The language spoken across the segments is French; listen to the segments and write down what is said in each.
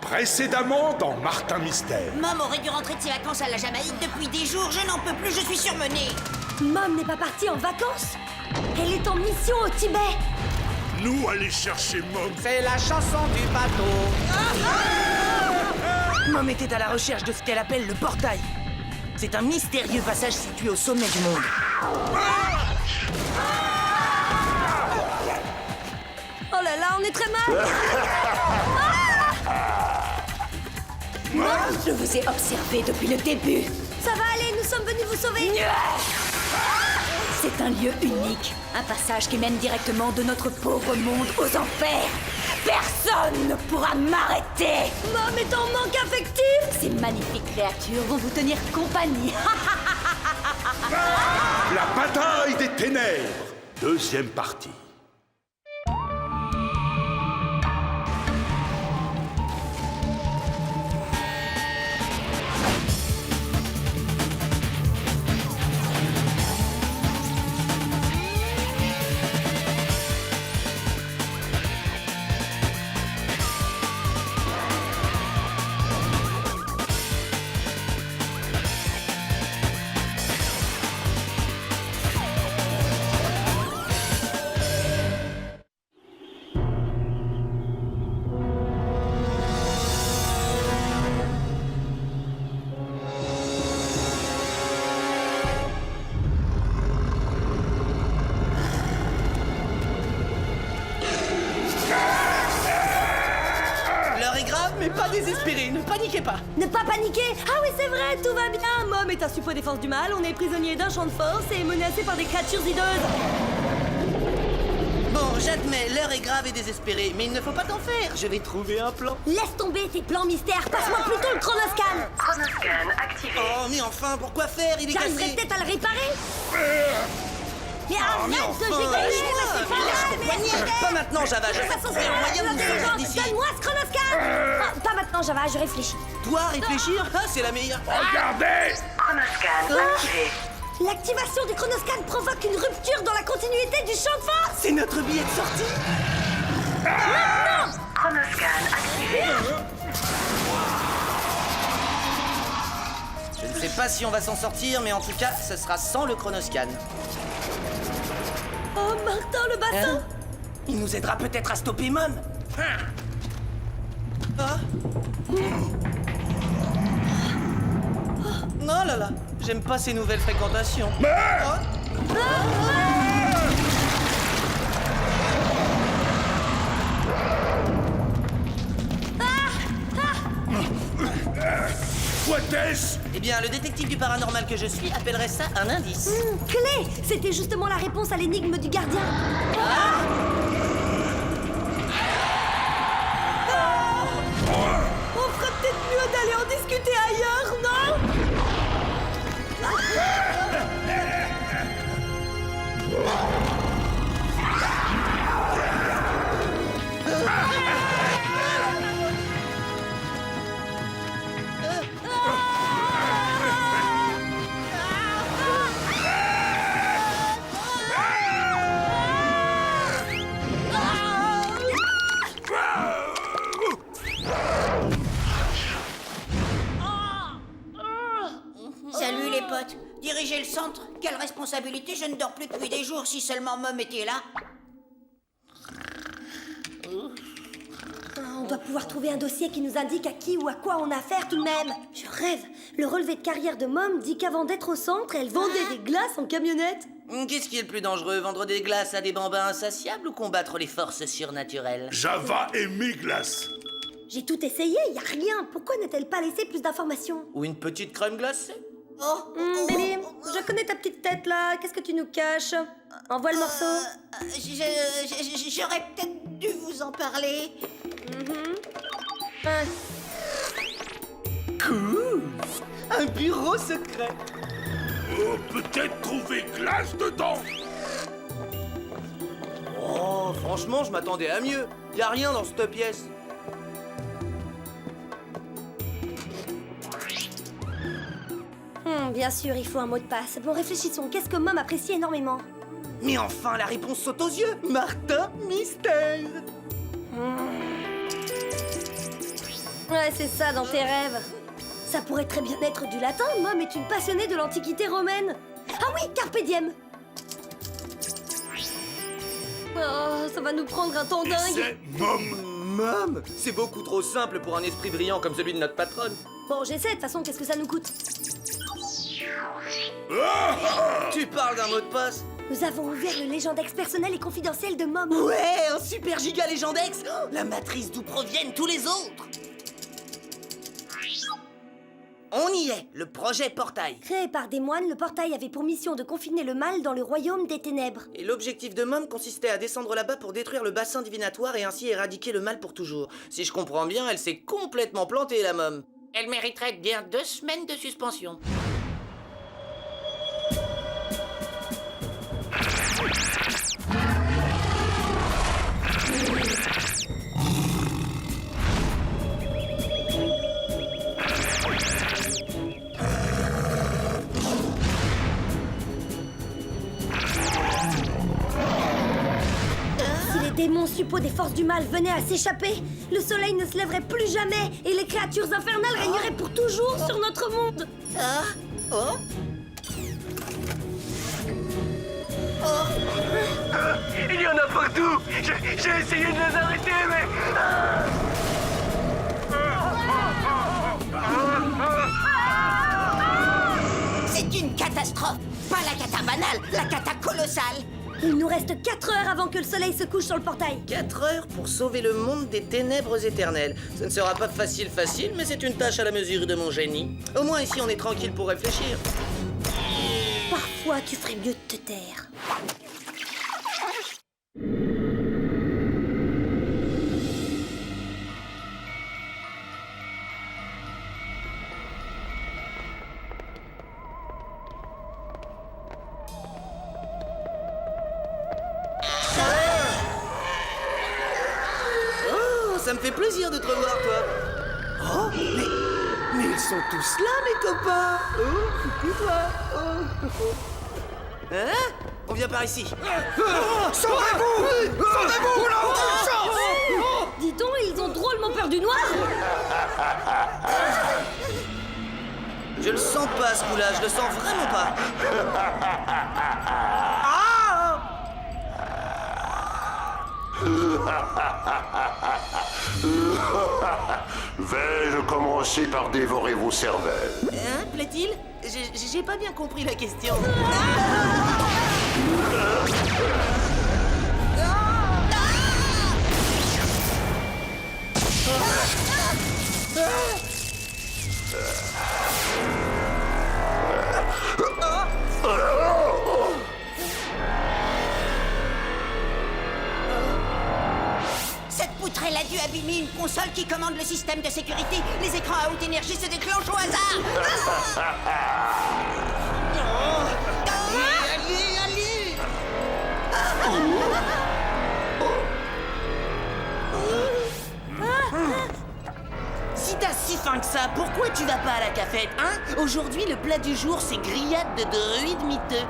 Précédemment dans Martin Mystère. Mom aurait dû rentrer de ses vacances à la Jamaïque depuis des jours. Je n'en peux plus, je suis surmenée. Mom n'est pas partie en vacances. Elle est en mission au Tibet. Nous aller chercher Mom. C'est la chanson du bateau. Mom était à la recherche de ce qu'elle appelle le portail. C'est un mystérieux passage situé au sommet du monde. Oh là là, on est très mal. Mom, je vous ai observé depuis le début. Ça va aller, nous sommes venus vous sauver. C'est un lieu unique. Un passage qui mène directement de notre pauvre monde aux enfers. Personne ne pourra m'arrêter. Mom est en manque affectif. Ces magnifiques créatures vont vous tenir compagnie. La bataille des ténèbres. Deuxième partie. Mais pas désespéré, ne paniquez pas. Ne pas paniquer. Ah oui, c'est vrai, tout va bien. Mom est un suppôt défense du mal. On est prisonnier d'un champ de force et menacé par des créatures hideuses. Bon, j'admets, l'heure est grave et désespérée, mais il ne faut pas t'en faire. Je vais trouver un plan. Laisse tomber tes plans mystères. Passe-moi plutôt le chronoscan. Chronoscan activé. Oh, mais enfin, pourquoi faire? Il est J'arriverai cassé. peut-être à le réparer. Mais arrête de Enfin, gigoler, lâche-moi, c'est pas lâche grave, ton mais poignet. arrêtez. Pas maintenant, Java, je De toute façon, trouverai un moyen de nous sortir d'ici. Donne-moi ce chronoscan. Pas maintenant, Java, je réfléchis. Toi, réfléchir? Ah, c'est la meilleure. Regardez. Chronoscan activé. L'activation du chronoscan provoque une rupture dans la continuité du champ de force. C'est notre billet de sortie. Chronoscan activé. Je ne sais pas si on va s'en sortir, mais en tout cas, ce sera sans le chronoscan. Oh, Martin, le bassin. Hein? Il nous aidera peut-être à stopper Mom. Ah. Oh là là, j'aime pas ces nouvelles fréquentations. Oh. Quoi-est-ce? Eh bien, le détective du paranormal que je suis appellerait ça un indice. Clé. C'était justement la réponse à l'énigme du gardien. On ferait peut-être mieux d'aller en discuter ailleurs, non? Salut les potes. Diriger le centre? Quelle responsabilité, je ne dors plus depuis des jours, si seulement Mom était là. On doit pouvoir trouver un dossier qui nous indique à qui ou à quoi on a affaire tout de même. Je rêve. Le relevé de carrière de Mom dit qu'avant d'être au centre, elle vendait des glaces en camionnette. Qu'est-ce qui est le plus dangereux, vendre des glaces à des bambins insatiables ou combattre les forces surnaturelles? Java et mes glaces. J'ai tout essayé, y a rien. Pourquoi n'a-t-elle pas laissé plus d'informations? Ou une petite crème glacée? Baby, je connais ta petite tête là. Qu'est-ce que tu nous caches? Envoie le morceau. J'aurais peut-être dû vous en parler. Cool! Un bureau secret! Oh, peut-être trouver glace dedans. Oh, franchement, je m'attendais à mieux. Y a rien dans cette pièce. Bien sûr, il faut un mot de passe. Bon, réfléchissons. Qu'est-ce que Mom apprécie énormément? Mais enfin, la réponse saute aux yeux! Martin Mystère! Ouais, c'est ça dans tes rêves. Ça pourrait très bien être du latin. Mom est une passionnée de l'Antiquité romaine. Ah oui, carpe diem. Oh, ça va nous prendre un temps dingue. C'est Mom. Mom, c'est beaucoup trop simple pour un esprit brillant comme celui de notre patronne. Bon, j'essaie, de toute façon, qu'est-ce que ça nous coûte? Tu parles d'un mot de passe? Nous avons ouvert le Légendex personnel et confidentiel de Mom. Ouais, un super giga Légendex. Oh, la matrice d'où proviennent tous les autres. On y est, le projet Portail. Créé par des moines, le portail avait pour mission de confiner le mal dans le royaume des ténèbres. Et l'objectif de Mom consistait à descendre là-bas pour détruire le bassin divinatoire et ainsi éradiquer le mal pour toujours. Si je comprends bien, elle s'est complètement plantée, la Mom. Elle mériterait bien 2 semaines de suspension. Si les démons suppôts des forces du mal venaient à s'échapper, le soleil ne se lèverait plus jamais et les créatures infernales régneraient pour toujours sur notre monde. Il y en a partout. J'ai essayé de les arrêter, mais... C'est une catastrophe. Pas la cata banale, la cata colossale. Il nous reste 4 heures avant que le soleil se couche sur le portail. 4 heures pour sauver le monde des ténèbres éternelles. Ce ne sera pas facile, mais c'est une tâche à la mesure de mon génie. Au moins ici, on est tranquille pour réfléchir. Parfois, tu ferais mieux de te taire. Oh, ça me fait plaisir de te revoir, toi. Oh, mais ils sont tous là, mes copains. Oh, coucou toi. Oh. Hein? On vient par ici. Sauvez-vous! Sauvez-vous, là, aucune chance! Dis donc, ils ont drôlement peur du noir. Je le sens pas, ce coup-là. Je le sens vraiment pas. Vais-je commencer par dévorer vos cervelles? Hein, plaît-il? J'ai pas bien compris la question. Cette poutrelle a dû abîmer une console qui commande le système de sécurité. Les écrans à haute énergie se déclenchent au hasard. Allez, allez. Si t'as si faim que ça, pourquoi tu vas pas à la cafette, hein? Aujourd'hui, le plat du jour, c'est grillade de druide miteux.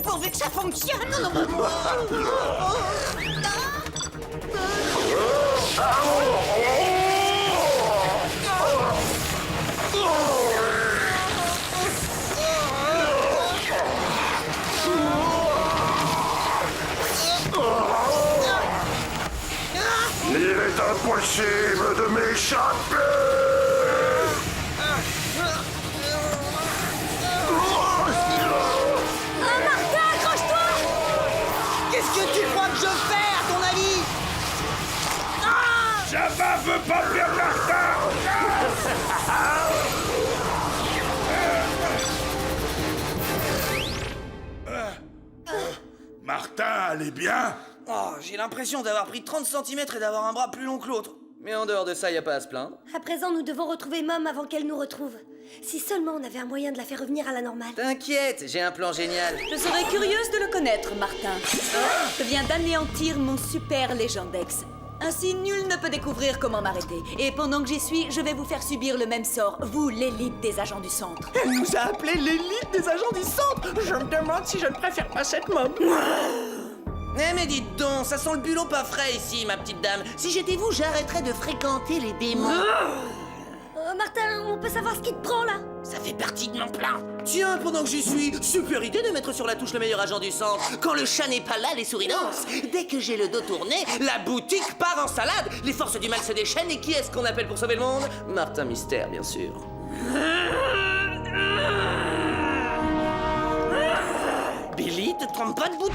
Pourvu que ça fonctionne. Il est impossible de m'échapper! Qu'est-ce que tu crois que je fais, à ton avis? Jabba veut pas perdre la star! Martin allez bien? Oh, j'ai l'impression d'avoir pris 30 cm et d'avoir un bras plus long que l'autre. Mais en dehors de ça, y a pas à se plaindre. À présent, nous devons retrouver Mom avant qu'elle nous retrouve. Si seulement on avait un moyen de la faire revenir à la normale. T'inquiète, j'ai un plan génial. Je serais curieuse de le connaître, Martin. Je viens d'anéantir mon super Légendex. Ainsi, nul ne peut découvrir comment m'arrêter. Et pendant que j'y suis, je vais vous faire subir le même sort, vous, l'élite des agents du centre. Elle nous a appelés l'élite des agents du centre. Je me demande si je ne préfère pas cette Mom. Eh mais dites donc, ça sent le bulot pas frais ici, ma petite dame. Si j'étais vous, j'arrêterais de fréquenter les démons. Martin, on peut savoir ce qui te prend, là? Ça fait partie de mon plan. Tiens, pendant que j'y suis, super idée de mettre sur la touche le meilleur agent du centre. Quand le chat n'est pas là, les souris dansent. Dès que j'ai le dos tourné, la boutique part en salade. Les forces du mal se déchaînent et qui est-ce qu'on appelle pour sauver le monde? Martin Mystère, bien sûr. Billy, te trompe pas de bouton.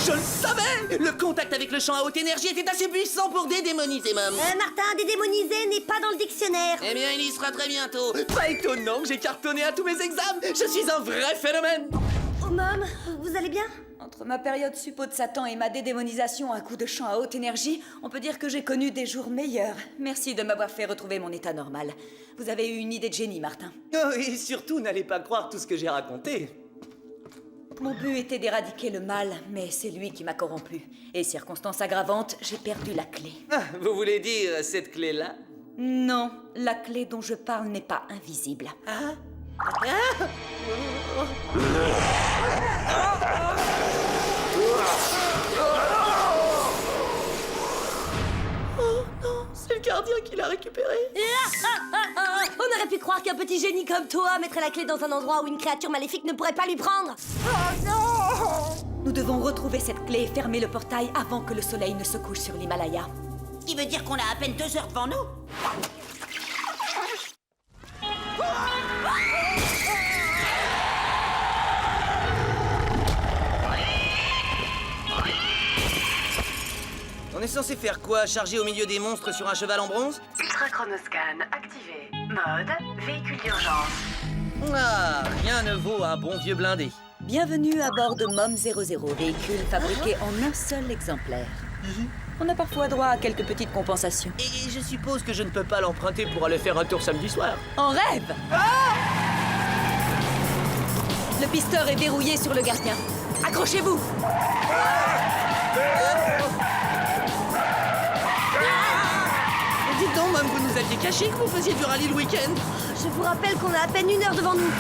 Je le savais! Le contact avec le champ à haute énergie était assez puissant pour dédémoniser Mom. Martin, dédémonisé n'est pas dans le dictionnaire. Eh bien, il y sera très bientôt. Pas étonnant que j'ai cartonné à tous mes examens. Je suis un vrai phénomène. Oh, Mom, vous allez bien? Entre ma période suppo de Satan et ma dédémonisation à coups de chant à haute énergie, on peut dire que j'ai connu des jours meilleurs. Merci de m'avoir fait retrouver mon état normal. Vous avez eu une idée de génie, Martin. Oh, et surtout, n'allez pas croire tout ce que j'ai raconté. Mon but était d'éradiquer le mal, mais c'est lui qui m'a corrompu. Et circonstance aggravante, j'ai perdu la clé. Ah, vous voulez dire cette clé-là? Non, la clé dont je parle n'est pas invisible. Ah? Oh non, c'est le gardien qui l'a récupéré. On aurait pu croire qu'un petit génie comme toi mettrait la clé dans un endroit où une créature maléfique ne pourrait pas lui prendre. Nous devons retrouver cette clé et fermer le portail avant que le soleil ne se couche sur l'Himalaya. Ce qui veut dire qu'on a à peine 2 heures devant nous. On est censé faire quoi? Charger au milieu des monstres sur un cheval en bronze? Ultra-chronoscan activé. Mode véhicule d'urgence. Ah, rien ne vaut un bon vieux blindé. Bienvenue à bord de MOM 00, véhicule fabriqué en un seul exemplaire. On a parfois droit à quelques petites compensations. Et je suppose que je ne peux pas l'emprunter pour aller faire un tour samedi soir. En rêve! Le pisteur est verrouillé sur le gardien. Accrochez-vous! Dites donc, Mom, vous nous aviez caché que vous faisiez du rallye le week-end. Je vous rappelle qu'on a à peine 1 heure devant nous.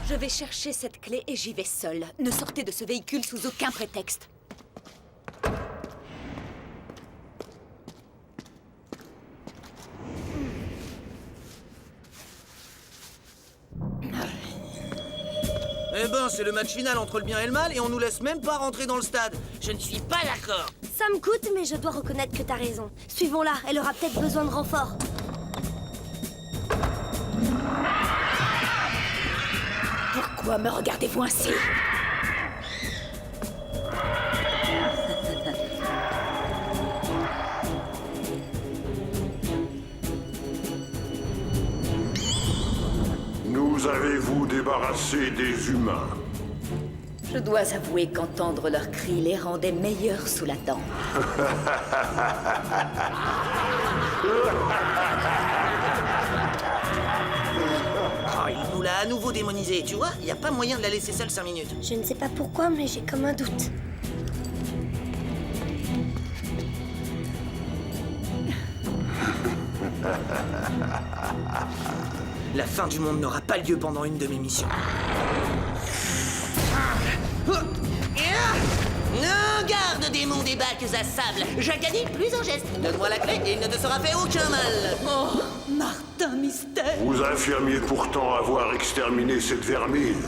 Je vais chercher cette clé et j'y vais seule. Ne sortez de ce véhicule sous aucun prétexte. Eh ben, c'est le match final entre le bien et le mal et on nous laisse même pas rentrer dans le stade. Je ne suis pas d'accord. Ça me coûte, mais je dois reconnaître que t'as raison. Suivons-la, elle aura peut-être besoin de renfort. Pourquoi me regardez-vous ainsi? Nous avez-vous débarrassé des humains? Je dois avouer qu'entendre leurs cris les rendait meilleurs sous la dent. Oh, il nous l'a à nouveau démonisé, tu vois? Y a pas moyen de la laisser seule 5 minutes. Je ne sais pas pourquoi, mais j'ai comme un doute. La fin du monde n'aura pas lieu pendant une de mes missions. Non, garde, démon des bacs à sable. J'acadie plus un geste. Donne-moi la clé et il ne te sera fait aucun mal. Oh, Martin Mystère! Vous affirmiez pourtant avoir exterminé cette vermine.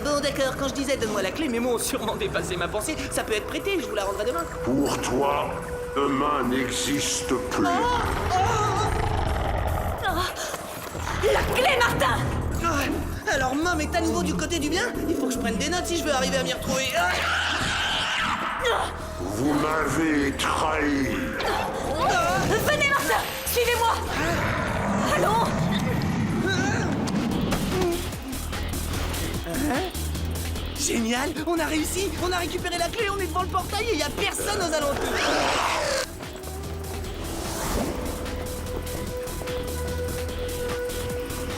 Bon, d'accord, quand je disais donne-moi la clé, mes mots ont sûrement dépassé ma pensée. Ça peut être prêté, je vous la rendrai demain. Pour toi, Humain n'existe plus. La clé, Martin! Ah, alors Mom est à nouveau du côté du bien? Il faut que je prenne des notes si je veux arriver à m'y retrouver. Ah. Vous m'avez trahi. Venez, Martin! Suivez-moi! Allons! Génial, on a réussi, on a récupéré la clé, on est devant le portail et il y a personne aux alentours.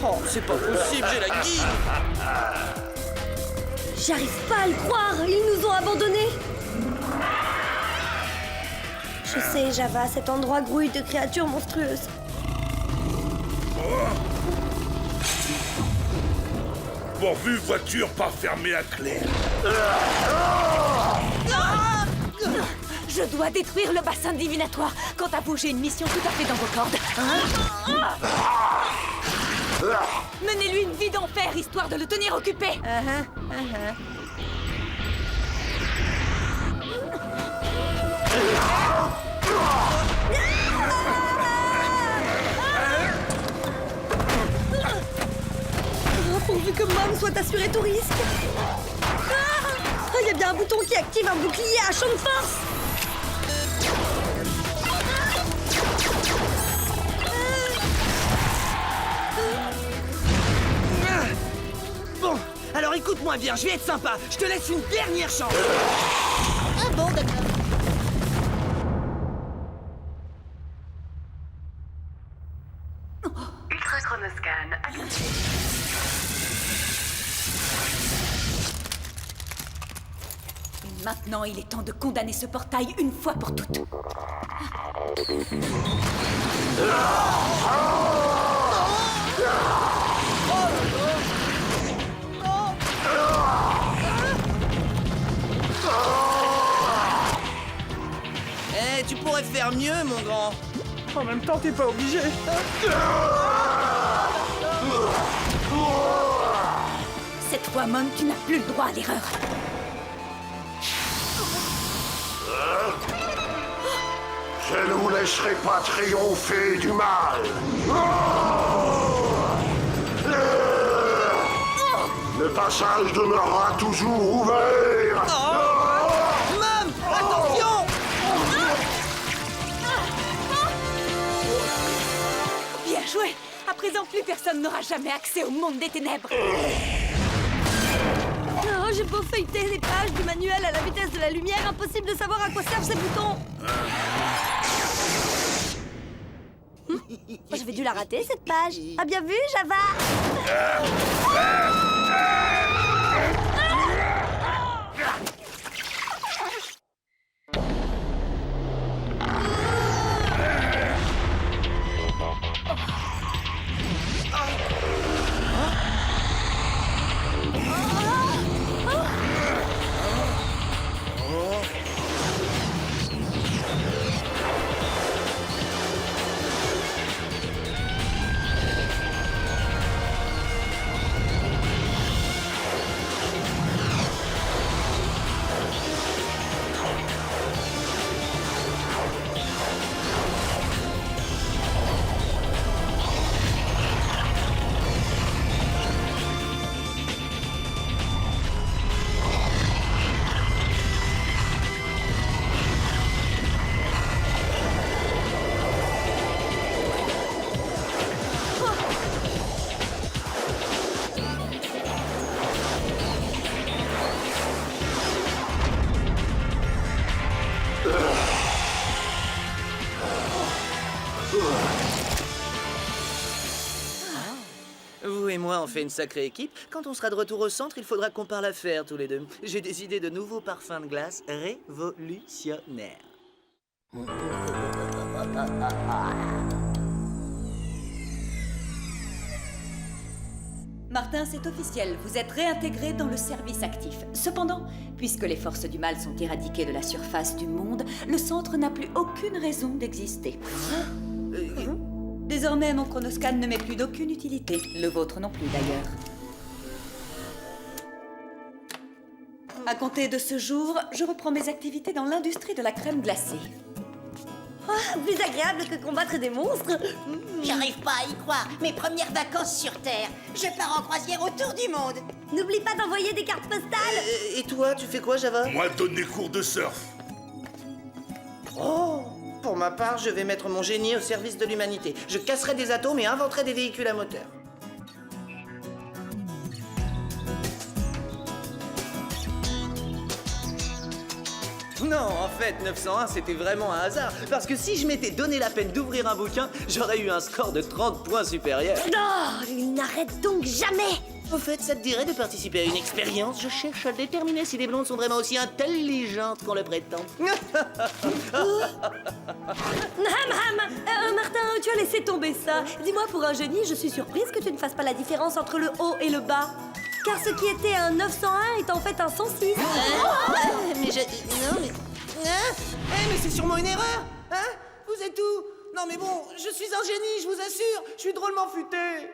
Oh, c'est pas possible, j'ai la guide. J'arrive pas à le croire, ils nous ont abandonnés. Je sais, Java, cet endroit grouille de créatures monstrueuses. Pourvu voiture pas fermée à clé. Je dois détruire le bassin divinatoire. Quant à vous, j'ai une mission tout à fait dans vos cordes. Menez-lui une vie d'enfer, histoire de le tenir occupé. Pourvu que Mom soit assurée tout risque. Il y a bien un bouton qui active un bouclier à champ de force. Bon, alors écoute-moi bien, je vais être sympa. Je te laisse une dernière chance. Ah bon, d'accord. Ultra chronoscan activé. Et maintenant, il est temps de condamner ce portail une fois pour toutes. Eh, tu pourrais faire mieux, mon grand. En même temps, t'es pas obligé. Cette fois, Mom, tu n'as plus le droit à l'erreur. Je ne vous laisserai pas triompher du mal. Le passage demeurera toujours ouvert. Mom, attention. Bien joué! À présent, plus personne n'aura jamais accès au monde des ténèbres. Oh, j'ai beau feuilleter les pages du manuel à la vitesse de la lumière, impossible de savoir à quoi servent ces boutons. J'avais dû la rater, cette page. Ah, bien vu, Java. Vous et moi, on fait une sacrée équipe. Quand on sera de retour au centre, il faudra qu'on parle affaires tous les deux. J'ai des idées de nouveaux parfums de glace révolutionnaires. Martin, c'est officiel, vous êtes réintégré dans le service actif. Cependant, puisque les forces du mal sont éradiquées de la surface du monde, le centre n'a plus aucune raison d'exister. Désormais, mon chronoscan ne m'est plus d'aucune utilité. Le vôtre non plus, d'ailleurs. À compter de ce jour, je reprends mes activités dans l'industrie de la crème glacée. Oh, plus agréable que combattre des monstres. J'arrive pas à y croire. Mes premières vacances sur Terre. Je pars en croisière autour du monde. N'oublie pas d'envoyer des cartes postales. Et toi, tu fais quoi, Java? Moi, donne des cours de surf. Oh! Pour ma part, je vais mettre mon génie au service de l'humanité. Je casserai des atomes et inventerai des véhicules à moteur. Non, en fait, 901, c'était vraiment un hasard. Parce que si je m'étais donné la peine d'ouvrir un bouquin, j'aurais eu un score de 30 points supérieur. Non, il n'arrête donc jamais. Au fait, ça te dirait de participer à une expérience? Je cherche à déterminer si les blondes sont vraiment aussi intelligentes qu'on le prétend. Martin, tu as laissé tomber ça. Dis-moi, pour un génie, je suis surprise que tu ne fasses pas la différence entre le haut et le bas. Car ce qui était un 901 est en fait un 106. Mais je... Non, mais... mais c'est sûrement une erreur. Hein? Vous êtes où? Non, mais bon, je suis un génie, je vous assure. Je suis drôlement futé.